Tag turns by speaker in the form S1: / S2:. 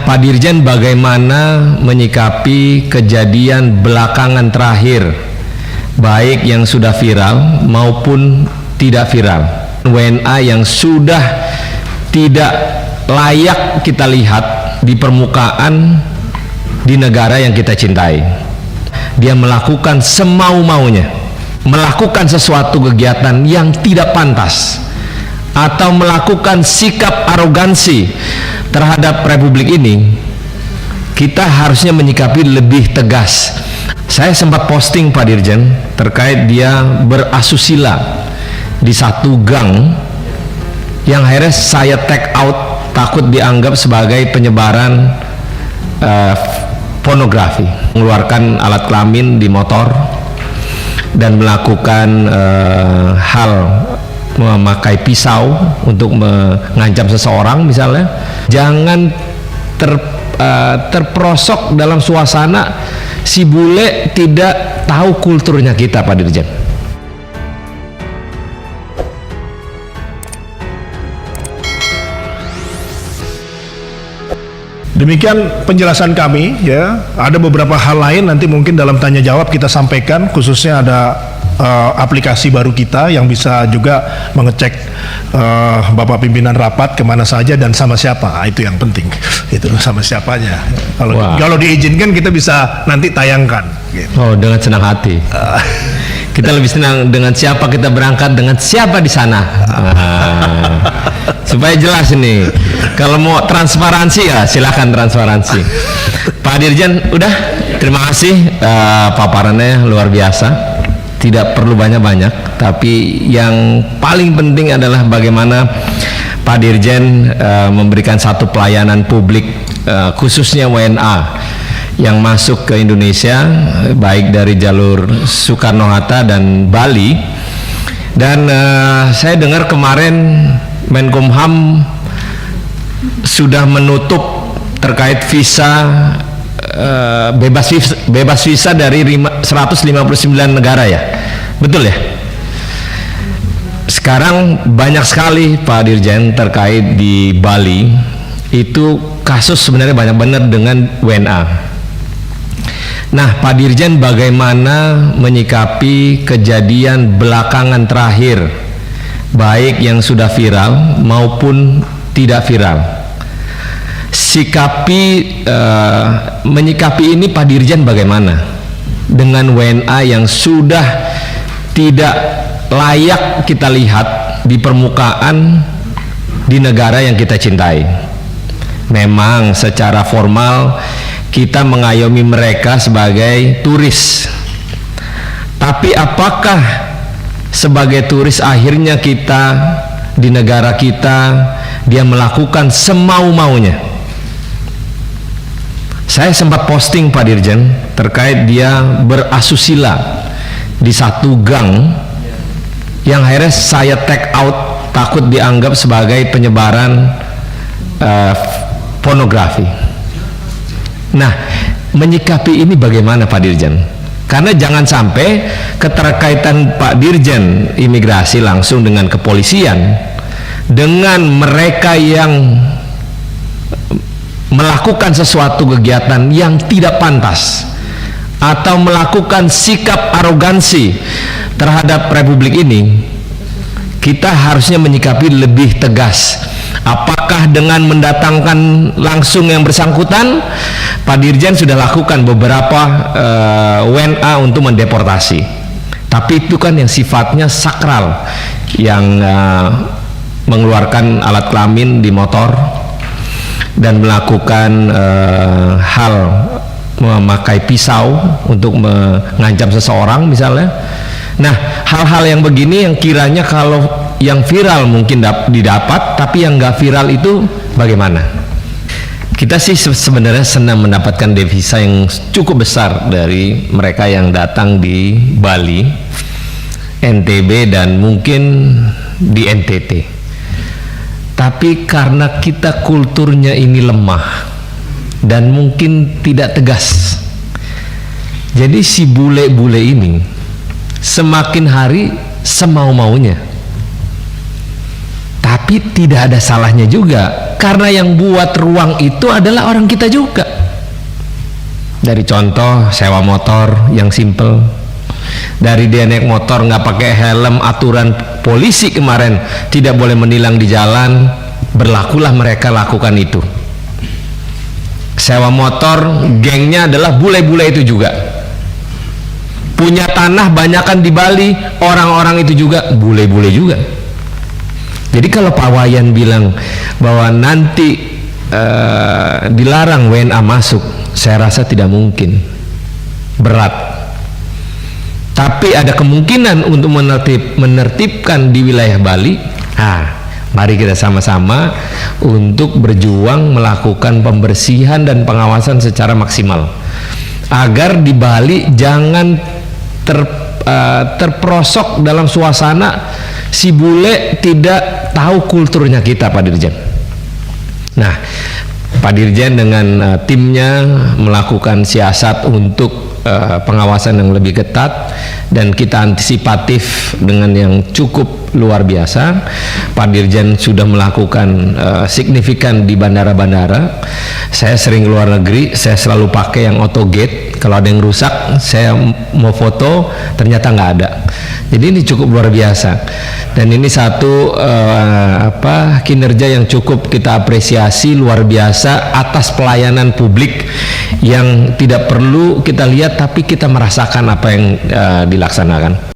S1: Pak Dirjen bagaimana menyikapi kejadian belakangan terakhir, baik yang sudah viral maupun tidak viral, WNA yang sudah tidak layak kita lihat di permukaan di negara yang kita cintai. Dia melakukan semau-maunya, melakukan sesuatu kegiatan yang tidak pantas, atau melakukan sikap arogansi terhadap Republik ini. Kita harusnya menyikapi lebih tegas. Saya sempat posting Pak Dirjen terkait dia berasusila di satu gang yang akhirnya saya tag out, takut dianggap sebagai penyebaran pornografi, mengeluarkan alat kelamin di motor dan melakukan hal memakai pisau untuk mengancam seseorang misalnya. Jangan terperosok dalam suasana si bule tidak tahu kulturnya kita, Pak Dirjen.
S2: Demikian penjelasan kami ya. Ada beberapa hal lain nanti mungkin dalam tanya jawab kita sampaikan, khususnya ada aplikasi baru kita yang bisa juga mengecek Bapak pimpinan rapat kemana saja dan sama siapa. Itu yang penting, itu sama siapanya. Kalau diizinkan kita bisa nanti tayangkan gitu.
S1: Oh, dengan senang hati. Kita lebih senang dengan siapa kita berangkat, dengan siapa di sana. Supaya jelas ini. Kalau mau transparansi ya silakan transparansi. Pak Dirjen, udah, terima kasih paparannya luar biasa. Tidak perlu banyak-banyak, tapi yang paling penting adalah bagaimana Pak Dirjen memberikan satu pelayanan publik, khususnya WNA yang masuk ke Indonesia, baik dari jalur Soekarno-Hatta dan Bali. Dan saya dengar kemarin Menkumham sudah menutup terkait visa, bebas visa dari 159 negara ya, betul ya? Sekarang banyak sekali Pak Dirjen terkait di Bali, itu kasus sebenarnya banyak benar dengan WNA. Nah, Pak Dirjen bagaimana menyikapi kejadian belakangan terakhir, baik yang sudah viral maupun tidak viral? Menyikapi ini Pak Dirjen bagaimana dengan WNA yang sudah tidak layak kita lihat di permukaan di negara yang kita cintai. Memang secara formal kita mengayomi mereka sebagai turis, tapi apakah sebagai turis akhirnya kita di negara kita dia melakukan semau-maunya? Saya sempat posting Pak Dirjen terkait dia berasusila di satu gang yang akhirnya saya tag out, takut dianggap sebagai penyebaran pornografi. Nah, menyikapi ini bagaimana Pak Dirjen? Karena jangan sampai keterkaitan Pak Dirjen imigrasi langsung dengan kepolisian, dengan mereka yang melakukan sesuatu kegiatan yang tidak pantas atau melakukan sikap arogansi terhadap Republik ini. Kita harusnya menyikapi lebih tegas. Apakah dengan mendatangkan langsung yang bersangkutan? Pak Dirjen sudah lakukan beberapa WNA untuk mendeportasi, tapi itu kan yang sifatnya sakral, yang mengeluarkan alat kelamin di motor dan melakukan hal memakai pisau untuk mengancam seseorang misalnya. Nah, hal-hal yang begini yang kiranya kalau yang viral mungkin didapat, tapi yang nggak viral itu bagaimana? Kita sih sebenarnya senang mendapatkan devisa yang cukup besar dari mereka yang datang di Bali, NTB dan mungkin di NTT. Tapi karena kita kulturnya ini lemah dan mungkin tidak tegas, jadi si bule-bule ini semakin hari semau-maunya. Tapi tidak ada salahnya juga, karena yang buat ruang itu adalah orang kita juga. Dari contoh sewa motor yang simple, dari dia naik motor nggak pakai helm, aturan polisi kemarin tidak boleh menilang di jalan, berlakulah mereka lakukan itu. Sewa motor, gengnya adalah bule-bule itu juga. Punya tanah banyakan di Bali, orang-orang itu juga bule-bule juga. Jadi kalau Pak Wayan bilang bahwa nanti dilarang WNA masuk, saya rasa tidak mungkin, berat. Tapi ada kemungkinan untuk menertibkan di wilayah Bali. Mari kita sama-sama untuk berjuang melakukan pembersihan dan pengawasan secara maksimal, agar di Bali jangan terperosok dalam suasana si bule tidak tahu kulturnya kita, Pak Dirjen. Nah, Pak Dirjen dengan timnya melakukan siasat untuk pengawasan yang lebih ketat, dan kita antisipatif dengan yang cukup luar biasa. Pak Dirjen sudah melakukan signifikan di bandara-bandara. Saya sering luar negeri, saya selalu pakai yang auto gate. Kalau ada yang rusak, saya mau foto, ternyata nggak ada. Jadi ini cukup luar biasa, dan ini satu kinerja yang cukup kita apresiasi luar biasa atas pelayanan publik yang tidak perlu kita lihat, tapi kita merasakan apa yang dilaksanakan.